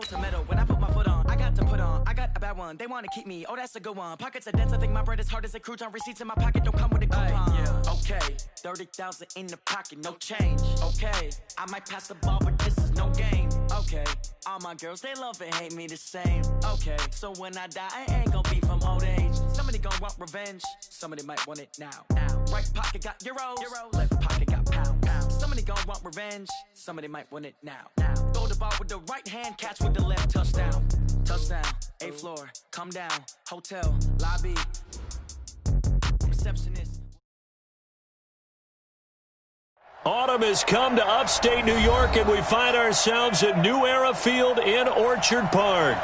to metal. When I put my foot on, I got to put on. I got a bad one, they wanna keep me. Oh, that's a good one. Pockets are dense, I think my bread is hard as a crouton. Receipts in my pocket don't come with a coupon. Yeah. Okay, 30,000 in the pocket, no change. Okay, I might pass the ball, but this is no game. Okay, all my girls, they love and hate me the same. Okay, so when I die, I ain't gonna be from old age. Somebody gon' want revenge, somebody might want it now. Right pocket got euros, left pocket got pounds. Somebody gon' want revenge, somebody might want it now. Throw the ball with the right hand, catch with the left, touchdown. Touchdown, 8th floor, come down, hotel, lobby, receptionist. Autumn has come to upstate New York, and we find ourselves at New Era Field in Orchard Park.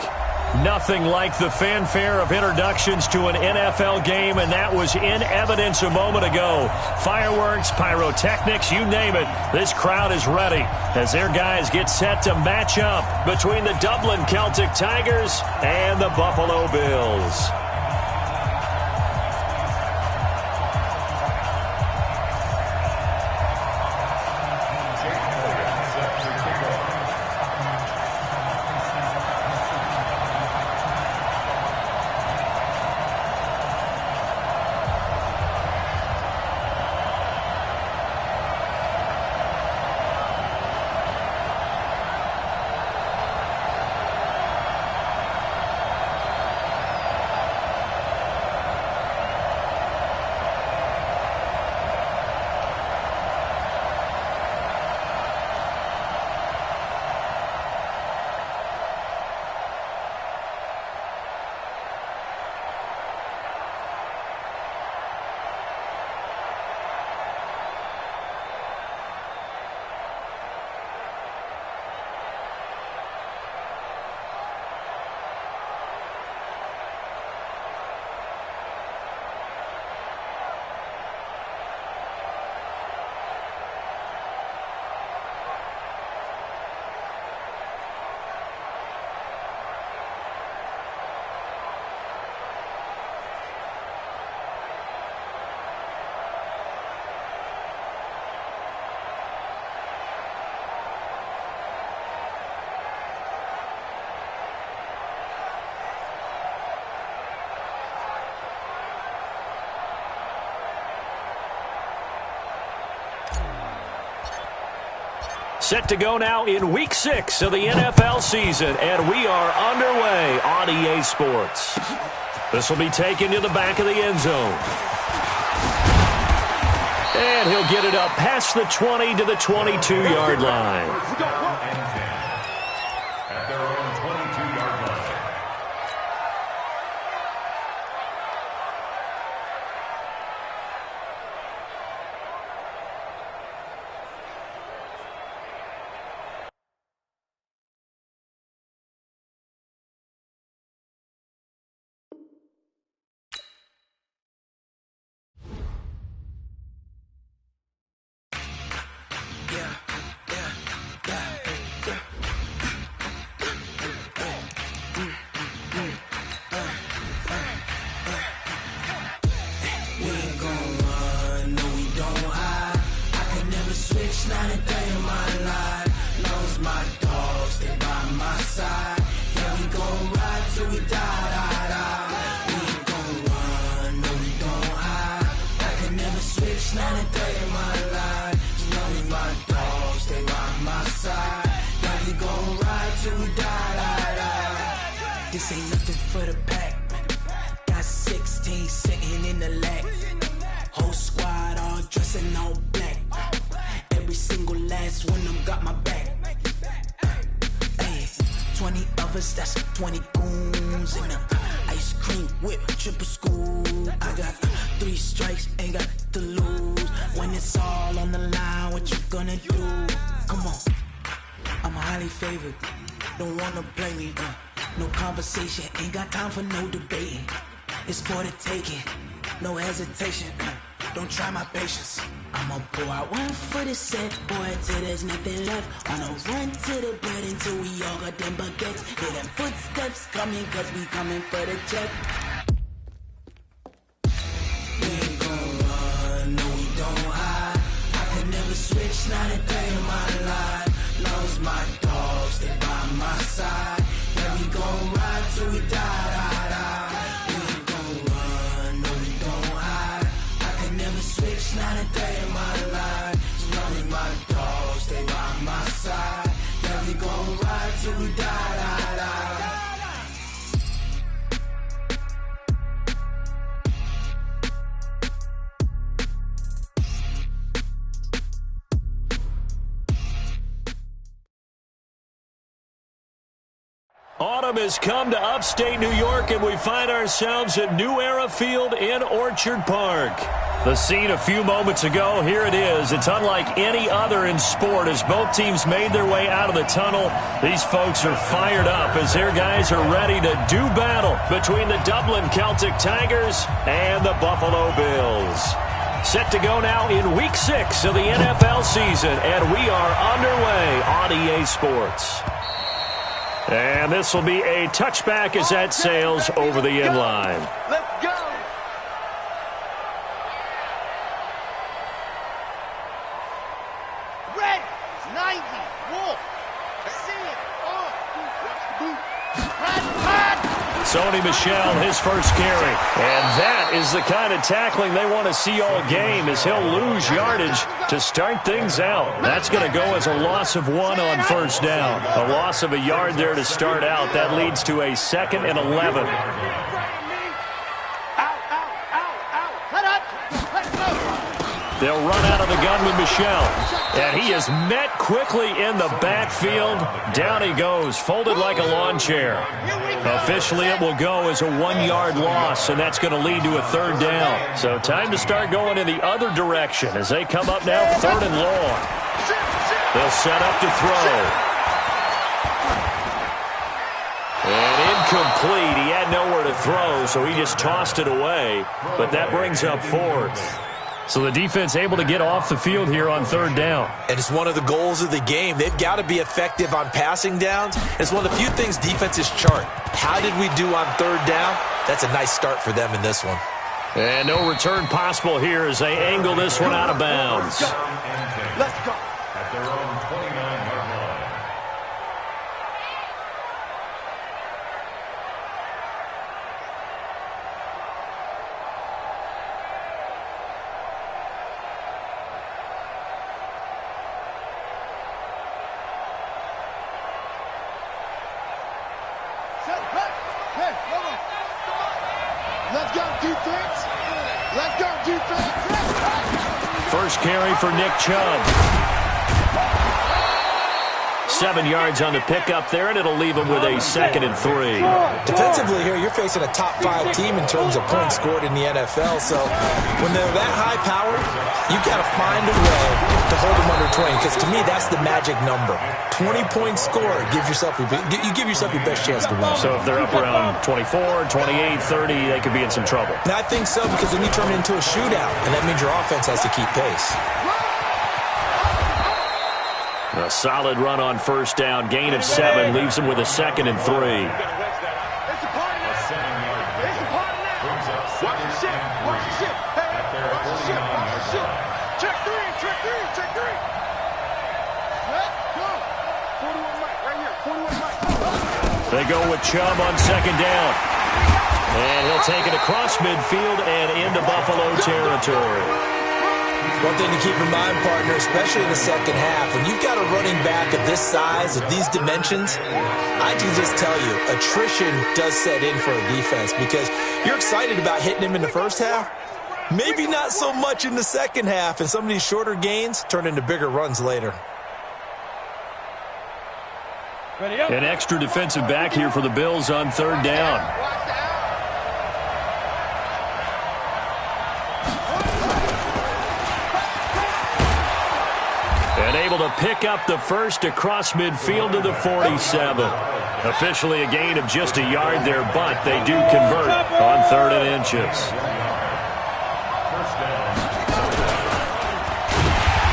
Nothing like the fanfare of introductions to an NFL game, and that was in evidence a moment ago. Fireworks, pyrotechnics, you name it. This crowd is ready as their guys get set to match up between the Dublin Celtic Tigers and the Buffalo Bills. Set to go now in Week 6 of the NFL season, and we are underway on EA Sports. This will be taken to the back of the end zone. And he'll get it up past the 20 to the 22-yard line. At their own 22-yard line. This ain't nothing for the pack. Got 16 sitting in the lag. Whole squad all dressing all black. Every single last one of them got my back. Hey, 20 of us, that's 20 goons in the ice cream whip, triple scoop. I got 3 strikes, ain't got to lose. When it's all on the line, what you gonna do? Come on, I'm highly favored. Don't wanna play me, no conversation, ain't got time for no debating. It's for the taking, no hesitation. Don't try my patience. I'ma pour out one for the set, boy, till there's nothing left. Wanna run to the bread until we all got them baguettes. Hear them footsteps coming, cause we coming for the check. We ain't gon' run, no we don't hide. I could never switch, not a day in my life. Long as my dogs, they by my side. Autumn has come to upstate New York, and we find ourselves at New Era Field in Orchard Park. The scene a few moments ago, here it is. It's unlike any other in sport as both teams made their way out of the tunnel. These folks are fired up as their guys are ready to do battle between the Dublin Celtic Tigers and the Buffalo Bills. Set to go now in Week 6 of the NFL season, and we are underway on EA Sports. And this will be a touchback as that sails over the end line. Let's go! Red 90 Wolf. See it. Sony Michel, his first carry. And that is the kind of tackling they want to see all game as he'll lose yardage to start things out. That's going to go as a loss of 1 on first down. A loss of a yard there to start out. That leads to a 2nd and 11. They'll run out of the gun with Michel. And he is met quickly in the backfield. Down he goes, folded like a lawn chair. Officially, it will go as a 1-yard loss, and that's going to lead to a 3rd down. So time to start going in the other direction as they come up now 3rd and long. They'll set up to throw. And incomplete. He had nowhere to throw, so he just tossed it away. But that brings up 4th. So the defense able to get off the field here on 3rd down. And it's one of the goals of the game. They've got to be effective on passing downs. It's one of the few things defenses chart. How did we do on 3rd down? That's a nice start for them in this one. And no return possible here as they angle this one out of bounds. Let's go. At their own 29-yard line. Let's go, defense. Let's go, defense. First carry for Nick Chubb. 7 yards on the pickup there, and it'll leave him with a 2nd and 3. Defensively here, you're facing a top 5 team in terms of points scored in the NFL. So when they're that high-powered, you've got to find a way to hold them under 20. Because to me, that's the magic number. 20 points scored. You give yourself your best chance to win. So if they're up around 24, 28, 30, they could be in some trouble. And I think so, because then you turn it into a shootout, and that means your offense has to keep pace. A solid run on first down. Gain of 7 leaves him with a 2nd and 3. It's a party now. It's a party now. Watch your shit. Watch your shit. Hey, watch your shit. Watch your shit. Check 3. Check 3. Check 3. Let's go. 41 Mike right here. 41 Mike. They go with Chubb on 2nd down. And he'll take it across midfield and into Buffalo territory. One thing to keep in mind, partner, especially in the second half, when you've got a running back of this size, of these dimensions, I can just tell you, attrition does set in for a defense because you're excited about hitting him in the first half, maybe not so much in the second half, and some of these shorter gains turn into bigger runs later. An extra defensive back here for the Bills on 3rd down. And able to pick up the first across midfield to the 47. Officially a gain of just a yard there, but they do convert on 3rd and inches.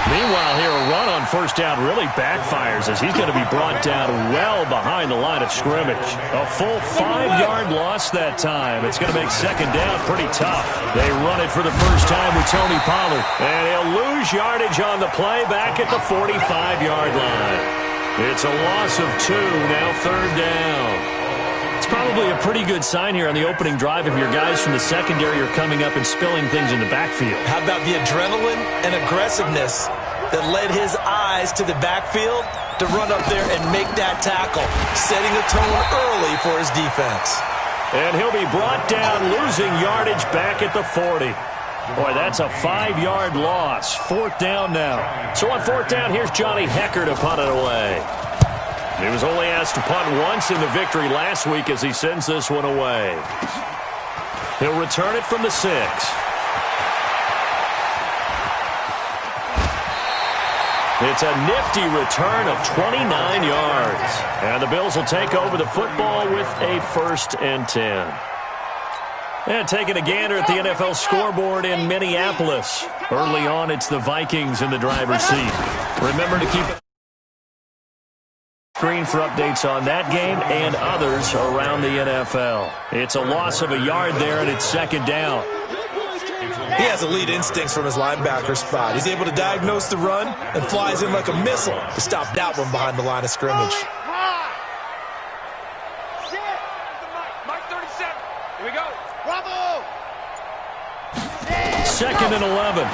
Meanwhile, here a run on first down really backfires as he's going to be brought down well behind the line of scrimmage. A full 5-yard loss that time. It's going to make 2nd down pretty tough. They run it for the first time with Tony Pollard. And he'll lose yardage on the play back at the 45-yard line. It's a loss of 2, now 3rd down. It's probably a pretty good sign here on the opening drive if your guys from the secondary are coming up and spilling things in the backfield. How about the adrenaline and aggressiveness that led his eyes to the backfield to run up there and make that tackle, setting a tone early for his defense. And he'll be brought down, losing yardage back at the 40. Boy, that's a 5-yard loss. 4th down now. So on 4th down, here's Johnny Hecker to punt it away. He was only asked to punt once in the victory last week as he sends this one away. He'll return it from the 6. It's a nifty return of 29 yards. And the Bills will take over the football with a 1st and 10. And taking a gander at the NFL scoreboard in Minneapolis. Early on, it's the Vikings in the driver's seat. Remember to keep it screen for updates on that game and others around the NFL. It's a loss of a yard there, and it's 2nd down. He has elite instincts from his linebacker spot. He's able to diagnose the run and flies in like a missile to stop that one behind the line of scrimmage. Mike 37. Here we go. Bravo. 2nd and 11.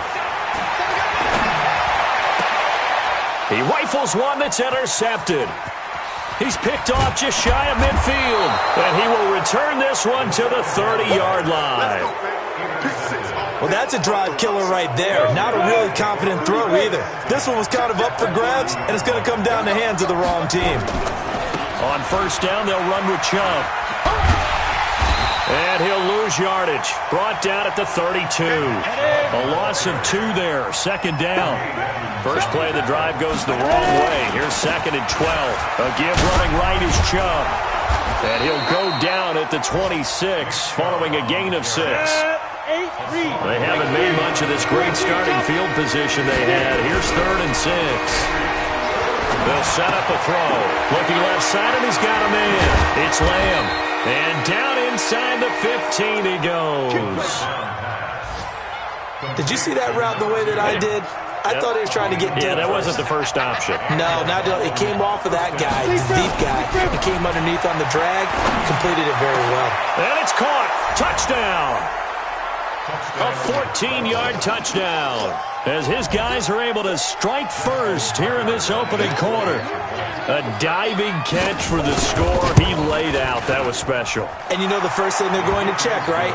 He rifles one that's intercepted. He's picked off just shy of midfield. And he will return this one to the 30-yard line. Well, that's a drive killer right there. Not a really confident throw either. This one was kind of up for grabs, and it's going to come down the hands of the wrong team. On 1st down, they'll run with Chubb. And he'll lose yardage. Brought down at the 32. A loss of 2 there. 2nd down. First play of the drive goes the wrong way. Here's 2nd and 12. A give running right is Chubb. And he'll go down at the 26 following a gain of 6. They haven't made much of this great starting field position they had. Here's 3rd and 6. They'll set up a throw. Looking left side, and he's got a man. It's Lamb. And down inside the 15 he goes. Did you see that route the way that I did? I thought he was trying to get deep. Yeah, that wasn't the first option. No, it came off of that guy, the deep guy. It came underneath on the drag, completed it very well. And it's caught. Touchdown. A 14-yard touchdown as his guys are able to strike first here in this opening quarter. A diving catch for the score. He laid out. That was special. And you know the first thing they're going to check, right?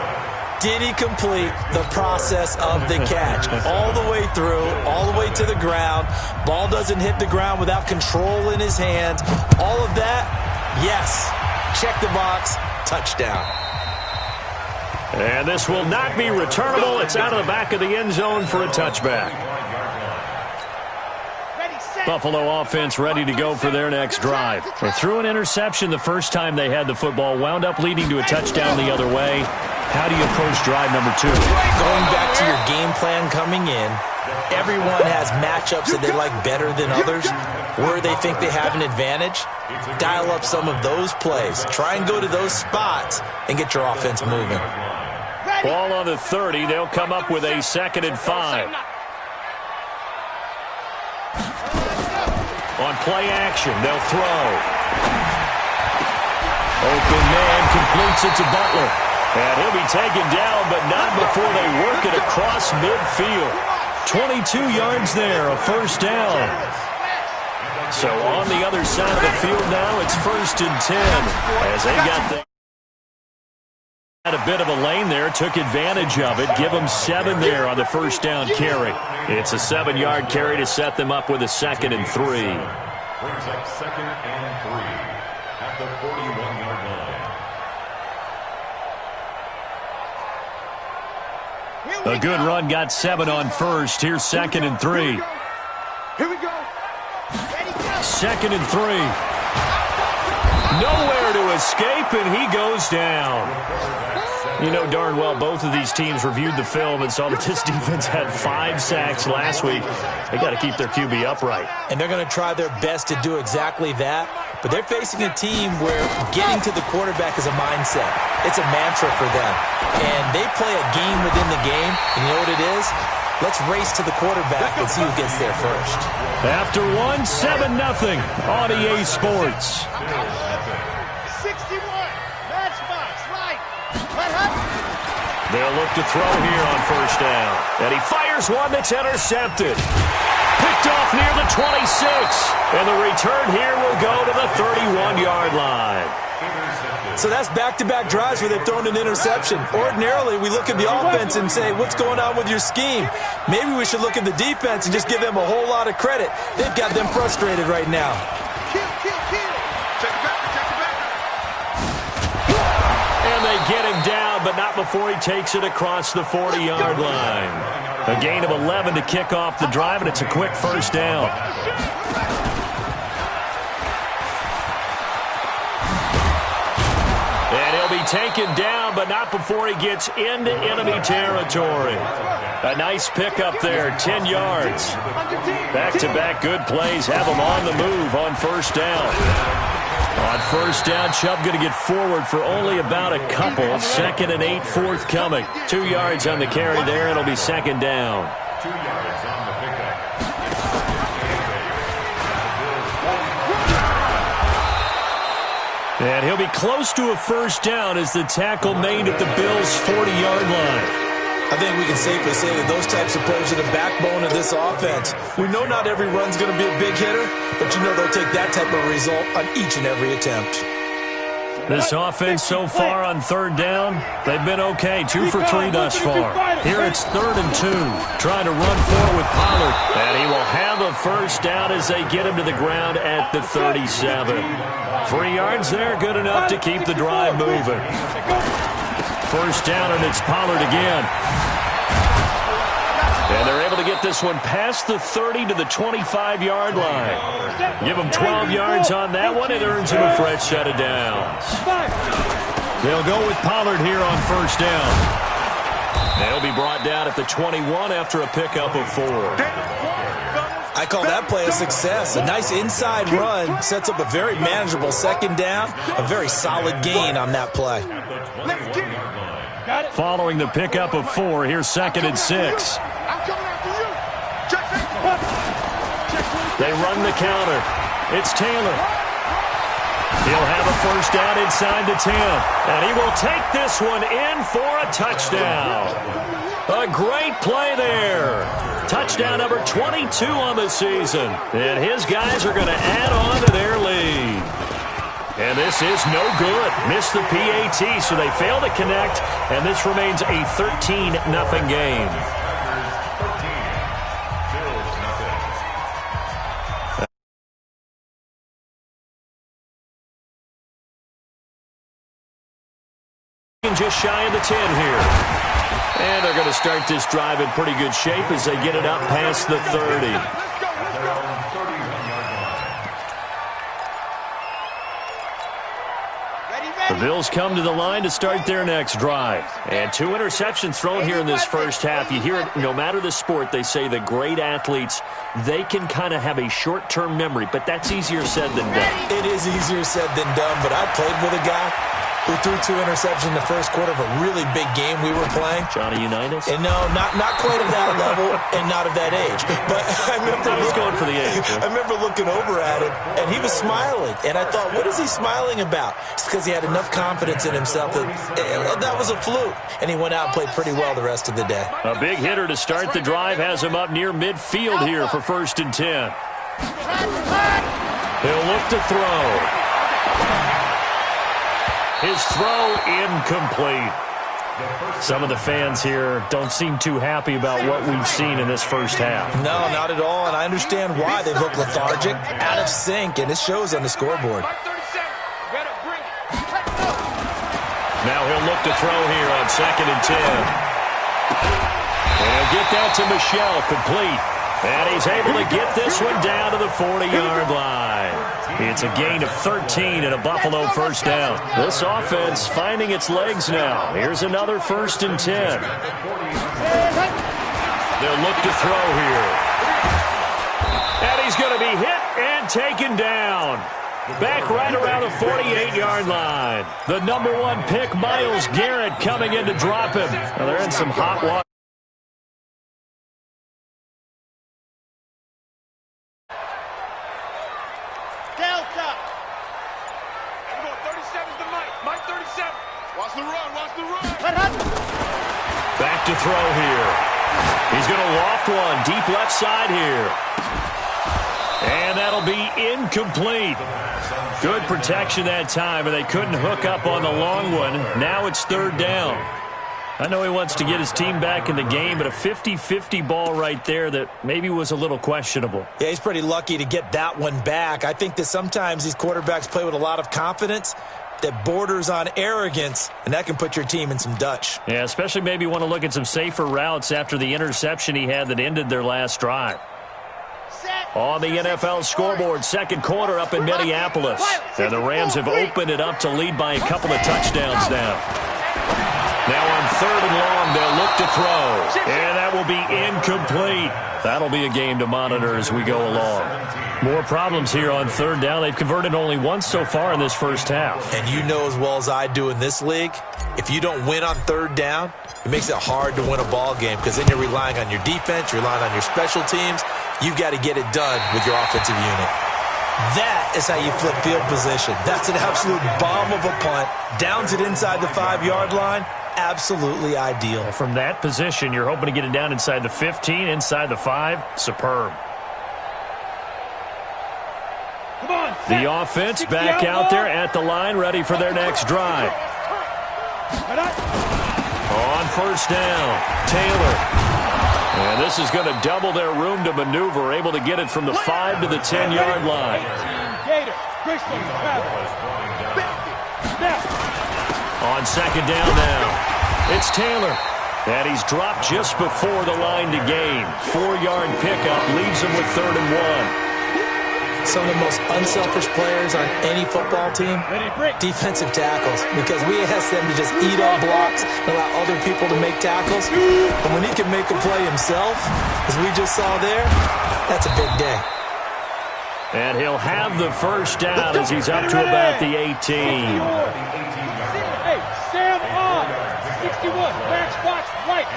Did he complete the process of the catch? All the way through, all the way to the ground. Ball doesn't hit the ground without control in his hands. All of that, yes. Check the box. Touchdown. And this will not be returnable. It's out of the back of the end zone for a touchback. Buffalo offense ready to go for their next drive. They threw an interception the first time they had the football, wound up leading to a touchdown the other way. How do you approach drive number 2? Going back to your game plan coming in, everyone has matchups that they like better than others, where they think they have an advantage. Dial up some of those plays. Try and go to those spots and get your offense moving. Ball on the 30. They'll come up with a 2nd and 5. On play action, they'll throw. Open man completes it to Butler. And he'll be taken down, but not before they work it across midfield. 22 yards there, a 1st down. So on the other side of the field now, it's 1st and 10 as they got had a bit of a lane there, took advantage of it. Give them 7 there on the 1st down carry. It's a 7-yard carry to set them up with a 2nd and 3. Brings up 2nd and 3 at the 41-yard line. A good run got 7 on 1st. Here's 2nd and 3. Here we go. 2nd and 3. Nowhere to escape, and he goes down. You know darn well both of these teams reviewed the film and saw that this defense had 5 sacks last week. They got to keep their QB upright. And they're going to try their best to do exactly that. But they're facing a team where getting to the quarterback is a mindset. It's a mantra for them. And they play a game within the game. And you know what it is? Let's race to the quarterback and see who gets there first. After 1, 7-0 on EA Sports. 61. Matchbox. Right. They'll look to throw here on 1st down. And he fires one that's intercepted. Picked off near the 26. And the return here will go to the 31-yard line. So that's back-to-back drives where they've thrown an interception. Ordinarily, we look at the offense and say, what's going on with your scheme? Maybe we should look at the defense and just give them a whole lot of credit. They've got them frustrated right now. Kill. get him down, but not before he takes it across the 40-yard line. A gain of 11 to kick off the drive, and it's a quick first down. And he'll be taken down, but not before he gets into enemy territory. A nice pickup there, 10 yards. Back-to-back good plays have him on the move on first down. On first down, Chubb going to get forward for only about a couple. 2nd and 8 forthcoming. 2 yards on the carry there. It'll be second down. 2 yards on the pickup. And he'll be close to a first down as the tackle made at the Bills' 40-yard line. I think we can safely say that those types of players are the backbone of this offense. We know not every run's going to be a big hitter, but you know they'll take that type of result on each and every attempt. This offense so far on third down, they've been okay. 2 for 3 thus far. Here it's 3rd and 2. Trying to run forward with Pollard. And he will have a first down as they get him to the ground at the 37. 3 yards there, good enough to keep the drive moving. First down, and it's Pollard again. And they're able to get this one past the 30 to the 25-yard line. Give them 12 yards on that one. It earns him a fresh set of downs. They'll go with Pollard here on first down. And he'll be brought down at the 21 after a pickup of 4. I call that play a success. A nice inside run sets up a very manageable second down. A very solid gain on that play. Following the pickup of 4, here's 2nd and 6. They run the counter. It's Taylor. He'll have a first down inside the 10. And he will take this one in for a touchdown. A great play there. Touchdown number 22 on the season. And his guys are going to add on to their lead. And this is no good. Missed the PAT, so they fail to connect. And this remains a 13-0 game. Just shy of the 10 here. And they're going to start this drive in pretty good shape as they get it up past the 30. The Bills come to the line to start their next drive. And 2 interceptions thrown here in this first half. You hear it, no matter the sport, they say the great athletes, they can kind of have a short-term memory, but that's easier said than done. It is easier said than done, but I played with a guy who threw 2 interceptions in the first quarter of a really big game we were playing. Johnny Unitas? And no, not quite of that level and not of that age. But I remember he's going for the age. I remember looking over at him, and he was smiling. And I thought, what is he smiling about? It's because he had enough confidence in himself that that was a fluke. And he went out and played pretty well the rest of the day. A big hitter to start the drive has him up near midfield here for 1st and 10. He'll look to throw. His throw incomplete. Some of the fans here don't seem too happy about what we've seen in this first half. No, not at all, and I understand why. They look lethargic, out of sync, and it shows on the scoreboard. Now he'll look to throw here on 2nd and 10. And he'll get that to Michel, complete. And he's able to get this one down to the 40-yard line. It's a gain of 13 and a Buffalo first down. This offense finding its legs now. Here's another 1st and 10. They'll look to throw here. And he's going to be hit and taken down. Back right around the 48-yard line. The number 1 pick, Myles Garrett, coming in to drop him. Well, they're in some hot water. Back to throw here. He's going to loft one deep left side here. And that'll be incomplete. Good protection that time, and they couldn't hook up on the long one. Now it's 3rd down. I know he wants to get his team back in the game, but a 50-50 ball right there that maybe was a little questionable. Yeah, he's pretty lucky to get that one back. I think that sometimes these quarterbacks play with a lot of confidence, that borders on arrogance, and that can put your team in some Dutch. Yeah, especially maybe want to look at some safer routes after the interception he had that ended their last drive. On the NFL scoreboard, second quarter up in Minneapolis. And the Rams have opened it up to lead by a couple of touchdowns now. Now on third and long, they'll look to throw. And that will be incomplete. That'll be a game to monitor as we go along. More problems here on third down. They've converted only once so far in this first half. And you know as well as I do in this league, if you don't win on third down, it makes it hard to win a ball game because then you're relying on your defense, you're relying on your special teams. You've got to get it done with your offensive unit. That is how you flip field position. That's an absolute bomb of a punt. Downs it inside the 5-yard line. Absolutely ideal. From that position, you're hoping to get it down inside the 15, inside the 5. Superb. Come on, The offense back out there at the line, ready for their next drive. On first down, Taylor. And this is going to double their room to maneuver, able to get it from the 5 to the 10-yard line. On second down now, it's Taylor. And he's dropped just before the line to gain. 4-yard pickup leaves him with 3rd and 1. Some of the most unselfish players on any football team, defensive tackles, because we ask them to just eat up blocks and allow other people to make tackles. And when he can make a play himself, as we just saw there, that's a big day. And he'll have the first down as he's up to about the 18. Hey, Sam on. 61, max box, right.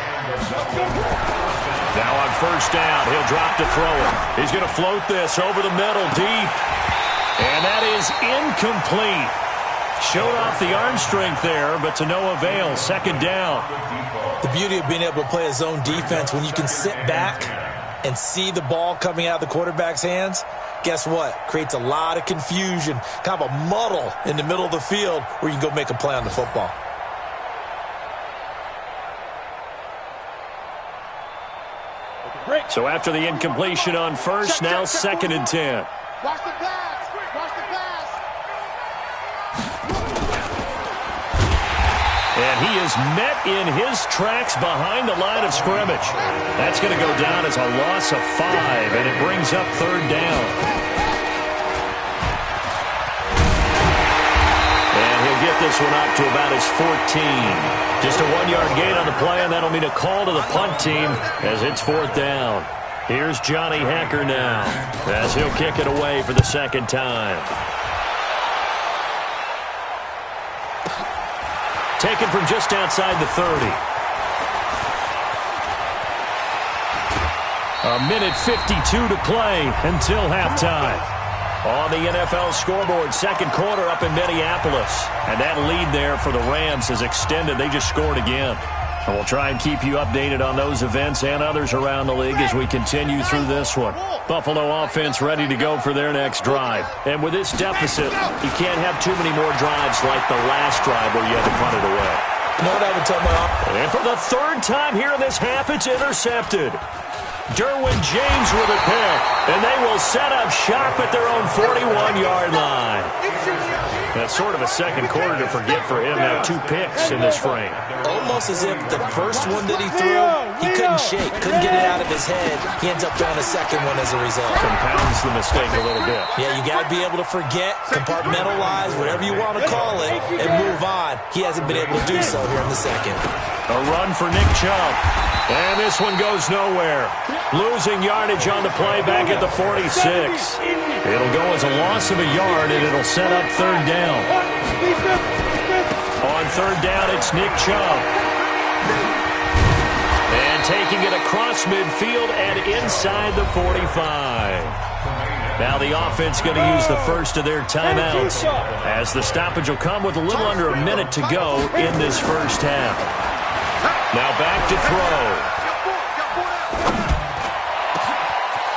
Now on first down, he'll drop to throw it. He's going to float this over the middle deep. And that is incomplete. Showed off the arm strength there, but to no avail. Second down. The beauty of being able to play a zone defense when you can sit back and see the ball coming out of the quarterback's hands, guess what? Creates a lot of confusion, kind of a muddle in the middle of the field where you can go make a play on the football. So after the incompletion on first, now 2nd and 10. Watch the pass. Watch the pass. And he is met in his tracks behind the line of scrimmage. That's going to go down as a loss of 5, and it brings up 3rd down. And he'll get this one up to about his 14. Just a 1-yard gain on the play, and that'll mean a call to the punt team as it's 4th down. Here's Johnny Hecker now as he'll kick it away for the second time. Taken from just outside the 30. A minute 52 to play until halftime. On the NFL scoreboard, second quarter up in Minneapolis. And that lead there for the Rams is extended. They just scored again. And we'll try and keep you updated on those events and others around the league as we continue through this one. Buffalo offense ready to go for their next drive. And with this deficit, you can't have too many more drives like the last drive where you had to punt it away. You know what I would tell my offense? And for the 3rd time here in this half, it's intercepted. Derwin James with a pick, and they will set up shop at their own 41-yard line. That's sort of a second quarter to forget for him. Now 2 picks in this frame. Almost as if the first one that he threw, he couldn't shake, couldn't get it out of his head. He ends up throwing a second one as a result. Compounds the mistake a little bit. Yeah, you got to be able to forget, compartmentalize, whatever you want to call it, and move on. He hasn't been able to do so here in the second. A run for Nick Chubb. And this one goes nowhere. Losing yardage on the play back at the 46. It'll go as a loss of a yard, and it'll set up 3rd down. On 3rd down, it's Nick Chubb. And taking it across midfield and inside the 45. Now the offense going to use the first of their timeouts, as the stoppage will come with a little under a minute to go in this first half. Now back to throw.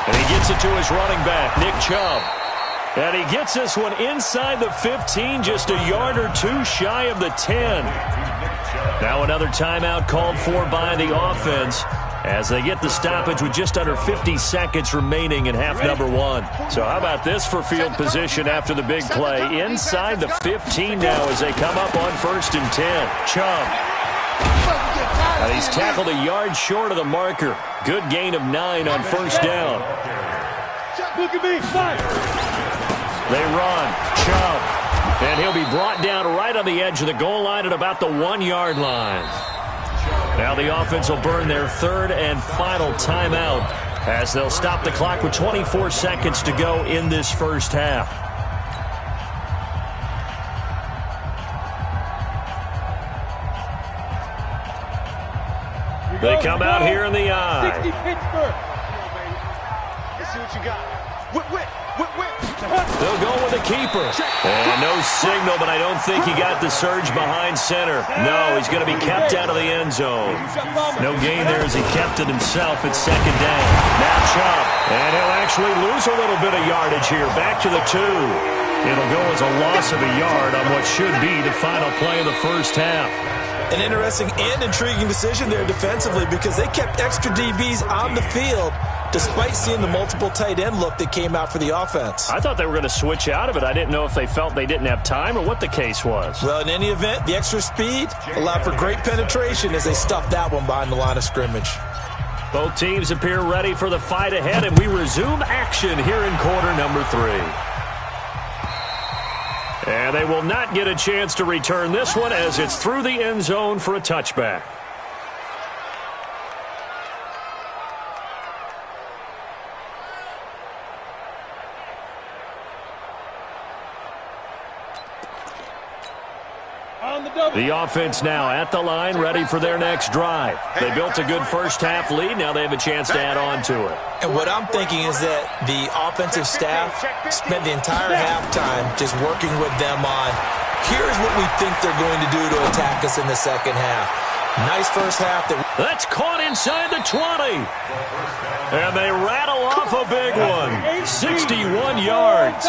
And he gets it to his running back, Nick Chubb. And he gets this one inside the 15, just a yard or 2 shy of the 10. Now another timeout called for by the offense. as they get the stoppage with just under 50 seconds remaining in half number one. So how about this for field position after the big play? Inside the 15 now as they come up on 1st and 10. Chubb. And he's tackled a yard short of the marker. Good gain of 9 on 1st down. Look at me, fire. They run. Chubb. And he'll be brought down right on the edge of the goal line at about the 1-yard line. Now the offense will burn their 3rd and final timeout as they'll stop the clock with 24 seconds to go in this first half. They come out here in the eye. 60 Pittsburgh. Let's see what you got. Whip. They'll go with the keeper. And no signal, but I don't think he got the surge behind center. No, he's going to be kept out of the end zone. No gain there as he kept it himself at 2nd down. Now Chubb. And he'll actually lose a little bit of yardage here. Back to the 2. It'll go as a loss of a yard on what should be the final play of the first half. An interesting and intriguing decision there defensively because they kept extra DBs on the field despite seeing the multiple tight end look that came out for the offense. I thought they were going to switch out of it. I didn't know if they felt they didn't have time or what the case was. Well, in any event, the extra speed allowed for great penetration as they stuffed that one behind the line of scrimmage. Both teams appear ready for the fight ahead, and we resume action here in quarter number 3. And they will not get a chance to return this one as it's through the end zone for a touchback. The offense now at the line, ready for their next drive. They built a good first half lead. Now they have a chance to add on to it. And what I'm thinking is that the offensive staff spent the entire halftime just working with them on, here's what we think they're going to do to attack us in the second half. Nice first half. That's caught inside the 20. And they rattle off a big one. 61 yards.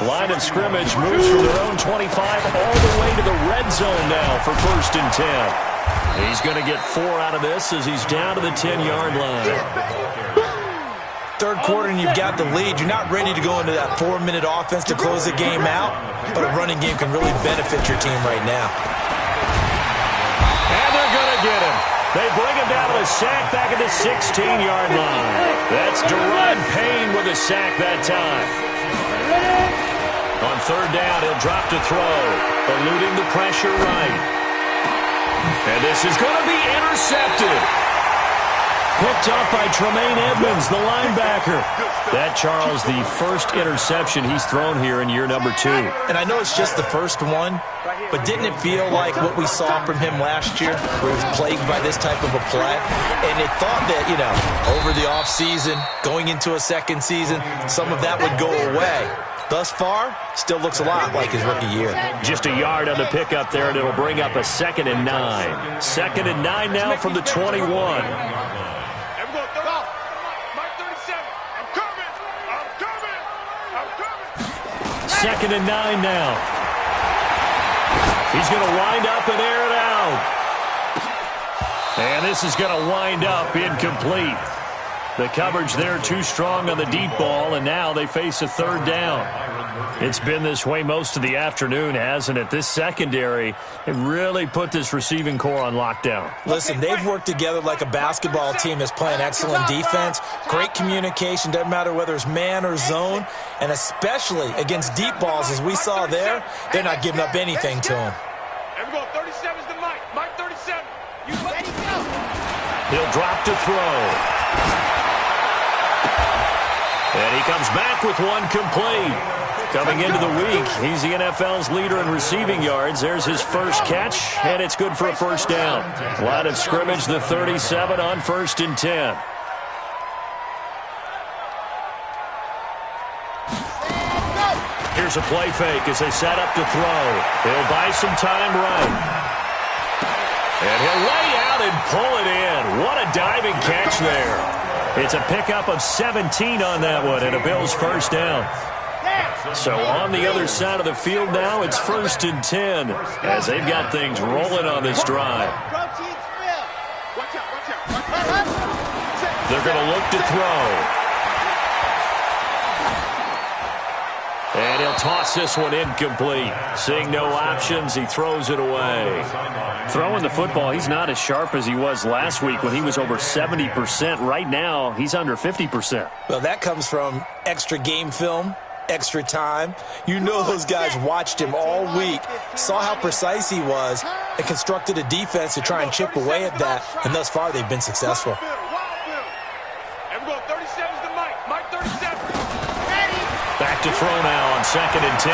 Line of scrimmage moves from their own 25 all the way to the red zone now for 1st and 10. He's going to get 4 out of this as he's down to the 10-yard line. Third quarter and you've got the lead. You're not ready to go into that 4-minute offense to close the game out, but a running game can really benefit your team right now. And they're going to get him. They bring him down to the sack back at the 16-yard line. That's Deron Payne with a sack that time. On 3rd down, he'll drop to throw, eluding the pressure right. And this is going to be intercepted. Picked up by Tremaine Edmonds, the linebacker. That, Charles, the first interception he's thrown here in year number 2. And I know it's just the first one, but didn't it feel like what we saw from him last year, where he was plagued by this type of a play? And it thought that, over the offseason, going into a second season, some of that would go away. Thus far, still looks a lot like his rookie year. Just a yard on the pickup there, and it'll bring up a 2nd and 9. 2nd and 9 now from the 21. 2nd and 9 now. He's going to wind up and air it out. And this is going to wind up incomplete. The coverage there too strong on the deep ball, and now they face a 3rd down. It's been this way most of the afternoon, hasn't it? This secondary, it really put this receiving core on lockdown. Listen, they've worked together like a basketball team that's playing excellent defense, great communication, doesn't matter whether it's man or zone, and especially against deep balls, as we saw there, they're not giving up anything to them. Everyone, 37's the Mike. Mike 37. You ready? Go. He'll drop to throw. And he comes back with one complete. Coming into the week, he's the NFL's leader in receiving yards. There's his first catch, and it's good for a 1st down. Line of scrimmage, the 37 on 1st and 10. Here's a play fake as they set up to throw. He'll buy some time right. And he'll lay out and pull it in. What a diving catch there. It's a pickup of 17 on that one, and a Bills 1st down. So on the other side of the field now, it's 1st and 10 as they've got things rolling on this drive. They're going to look to throw. And he'll toss this one incomplete. Seeing no options, he throws it away. Throwing the football, he's not as sharp as he was last week when he was over 70%. Right now, he's under 50%. Well, that comes from extra game film, extra time. You know those guys watched him all week, saw how precise he was, and constructed a defense to try and chip away at that. And thus far, they've been successful. Back to throw now on 2nd and 10.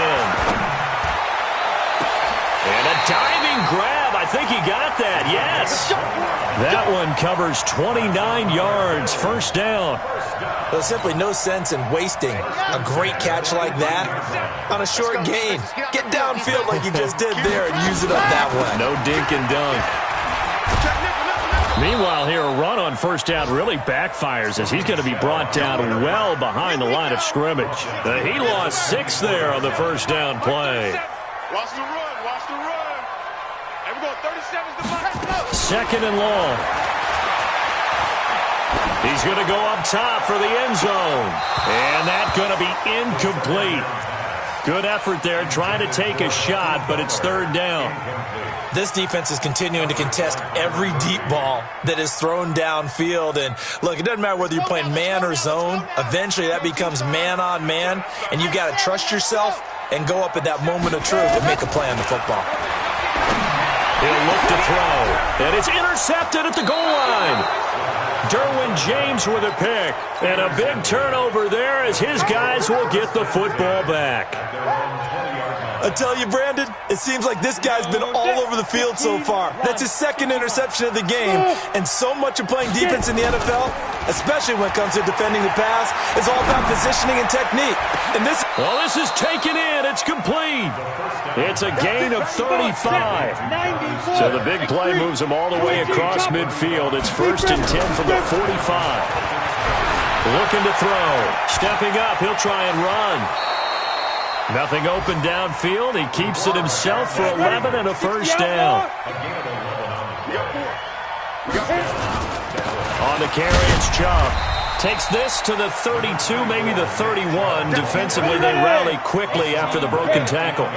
And a diving grab. I think he got that. Yes. That one covers 29 yards. First down. There's simply no sense in wasting a great catch like that on a short gain. Get downfield like you just did there and use it up that way. No dink and dunk. Meanwhile, here, a run on first down really backfires as he's going to be brought down well behind the line of scrimmage. He lost 6 there on the first down play. Watch the run. Watch the run. And we're going 37's the mark. 2nd and long. He's going to go up top for the end zone. And that's going to be incomplete. Good effort there, trying to take a shot, but it's 3rd down. This defense is continuing to contest every deep ball that is thrown downfield. And, look, it doesn't matter whether you're playing man or zone. Eventually that becomes man-on-man, and you've got to trust yourself and go up at that moment of truth and make a play on the football. He'll look to throw, and it's intercepted at the goal line. Derwin James with a pick, and a big turnover there as his guys will get the football back. I tell you, Brandon, it seems like this guy's been all over the field so far. That's his 2nd interception of the game, and so much of playing defense in the NFL, especially when it comes to defending the pass, is all about positioning and technique. And this is taken in. It's complete. It's a gain of 35. So the big play moves him all the way across midfield. It's 1st and 10 from the 45. Looking to throw. Stepping up. He'll try and run. Nothing open downfield. He keeps it himself for 11 and a first down. On the carry, it's Chubb. Takes this to the 32, maybe the 31. Defensively, they rally quickly after the broken tackle.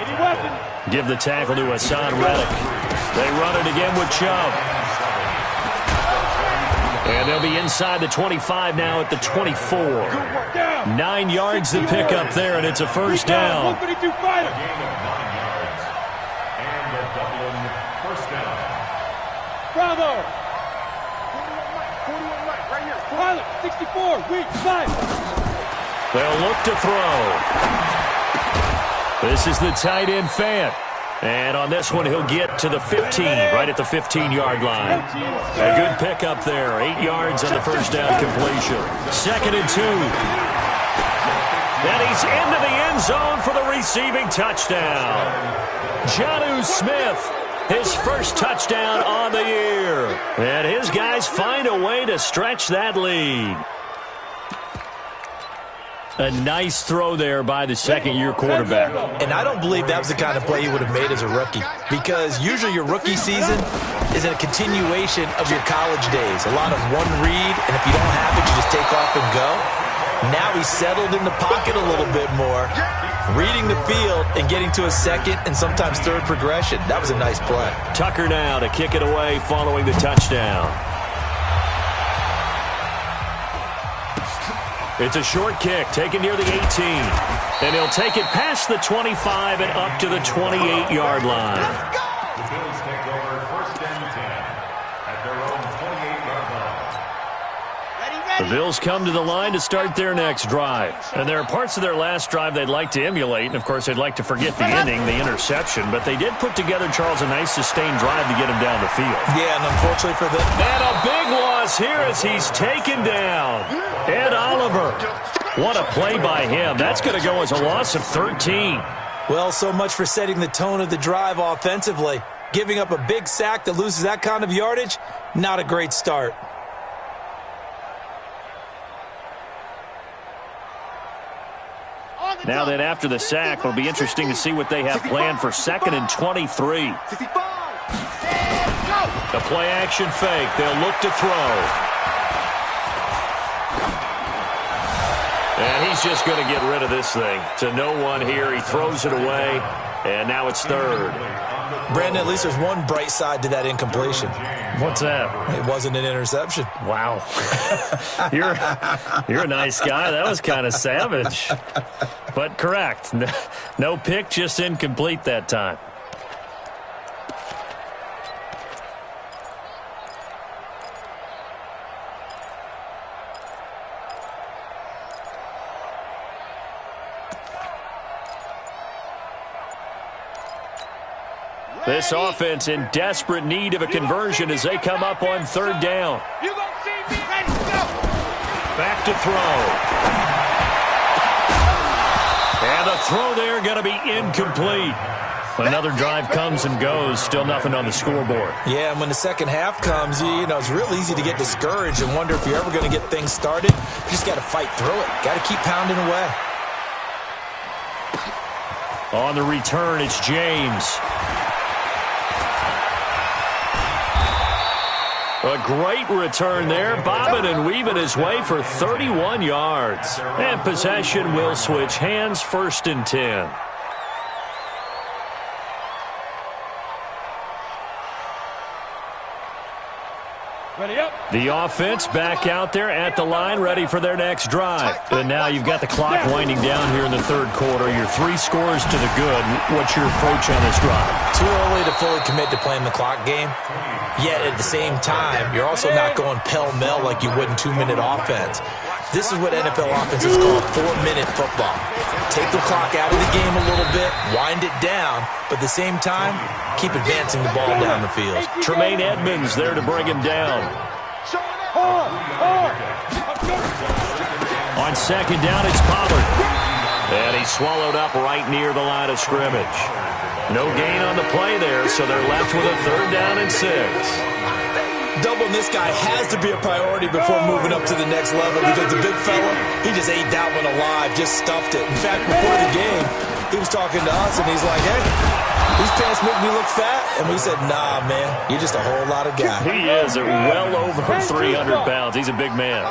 Give the tackle to Hassan Reddick. They run it again with Chubb. And they'll be inside the 25 now at the 24. 9 yards to pick up there, and it's a first down. Bravo! 41 Mike, right here. Pilot, 64, weak, 5. They'll look to throw. This is the tight end Fant. And on this one, he'll get to the 15, right at the 15-yard line. A good pickup there. 8 yards on the first down completion. 2nd and 2. And he's into the end zone for the receiving touchdown. Jonnu Smith, his first touchdown on the year. And his guys find a way to stretch that lead. A nice throw there by the second-year quarterback. And I don't believe that was the kind of play he would have made as a rookie, because usually your rookie season is a continuation of your college days. A lot of one read, and if you don't have it, you just take off and go. Now he's settled in the pocket a little bit more, reading the field and getting to a second and sometimes third progression. That was a nice play. Tucker now to kick it away following the touchdown. It's a short kick taken near the 18. And he'll take it past the 25 and up to the 28-yard line. The Bills take over 1st and 10 at their own 28-yard line. The Bills come to the line to start their next drive. And there are parts of their last drive they'd like to emulate. And, of course, they'd like to forget the ending, the interception. But they did put together, Charles, a nice sustained drive to get him down the field. Yeah, and unfortunately for them. And a big loss here as he's taken down. Ed Oliver. What a play by him. That's going to go as a loss of 13. Well, so much for setting the tone of the drive offensively. Giving up a big sack that loses that kind of yardage, not a great start. Now then, after the sack, it'll be interesting to see what they have planned for 2nd and 23. A play-action fake. They'll look to throw. And he's just going to get rid of this thing. To no one here. He throws it away, and now it's third. Brandon, at least there's one bright side to that incompletion. What's that? It wasn't an interception. Wow. You're a nice guy. That was kind of savage. But correct. No pick, just incomplete that time. This offense in desperate need of a conversion as they come up on third down. You gonna see me? Ready, go! Back to throw. And the throw there going to be incomplete. Another drive comes and goes. Still nothing on the scoreboard. Yeah, and when the second half comes, you know, it's real easy to get discouraged and wonder if you're ever going to get things started. You just got to fight through it. Got to keep pounding away. On the return, it's James. A great return there, bobbing and weaving his way for 31 yards. And possession will switch hands, 1st and 10. Ready up. The offense back out there at the line, ready for their next drive. And now you've got the clock winding down here in the third quarter. You're 3 scores to the good. What's your approach on this drive? Too early to fully commit to playing the clock game. Yet at the same time, you're also not going pell-mell like you would in 2-minute offense. This is what NFL offenses call 4-minute football. Take the clock out of the game a little bit, wind it down, but at the same time, keep advancing the ball down the field. Tremaine Edmonds there to bring him down. On second down, it's Pollard. And he's swallowed up right near the line of scrimmage. No gain on the play there, so they're left with a 3rd down and 6. Doubling this guy has to be a priority before moving up to the next level because the big fella, he just ate that one alive, just stuffed it. In fact, before the game, he was talking to us, and he's like, hey, these pants make me look fat. And we said, nah, man, you're just a whole lot of guy. He is at well over 300 pounds. He's a big man.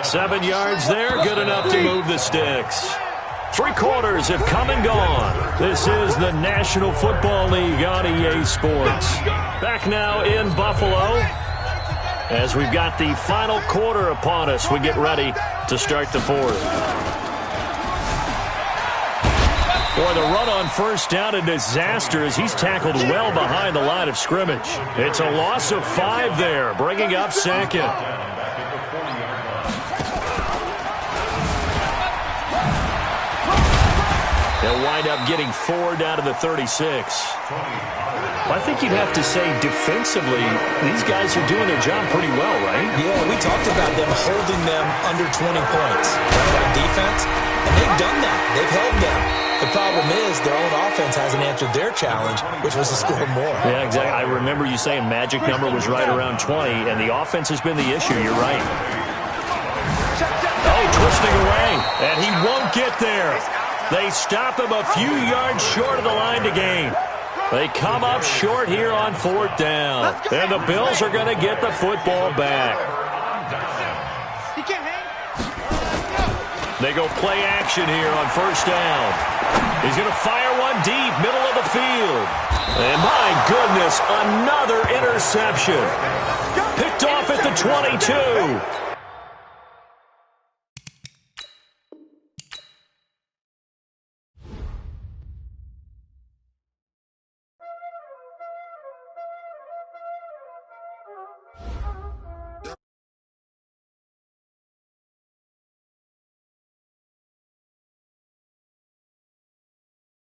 7 yards there, good enough to move the sticks. 3 quarters have come and gone. This is the National Football League on EA Sports. Back now in Buffalo as we've got the final quarter upon us. We get ready to start the 4th. Boy, the run on 1st down, a disaster as he's tackled well behind the line of scrimmage. It's a loss of 5 there, bringing up 2nd. They'll wind up getting 4 down to the 36. Well, I think you'd have to say defensively, these guys are doing their job pretty well, right? Yeah, we talked about them holding them under 20 points on defense, and they've done that. They've held them. The problem is their own offense hasn't answered their challenge, which was to score more. Yeah, exactly. I remember you saying magic number was right around 20, and the offense has been the issue. You're right. Oh, twisting away, and he won't get there. They stop him a few yards short of the line to gain. They come up short here on 4th down. And the Bills are going to get the football back. They go play action here on 1st down. He's going to fire one deep, middle of the field. And my goodness, another interception. Picked off at the 22.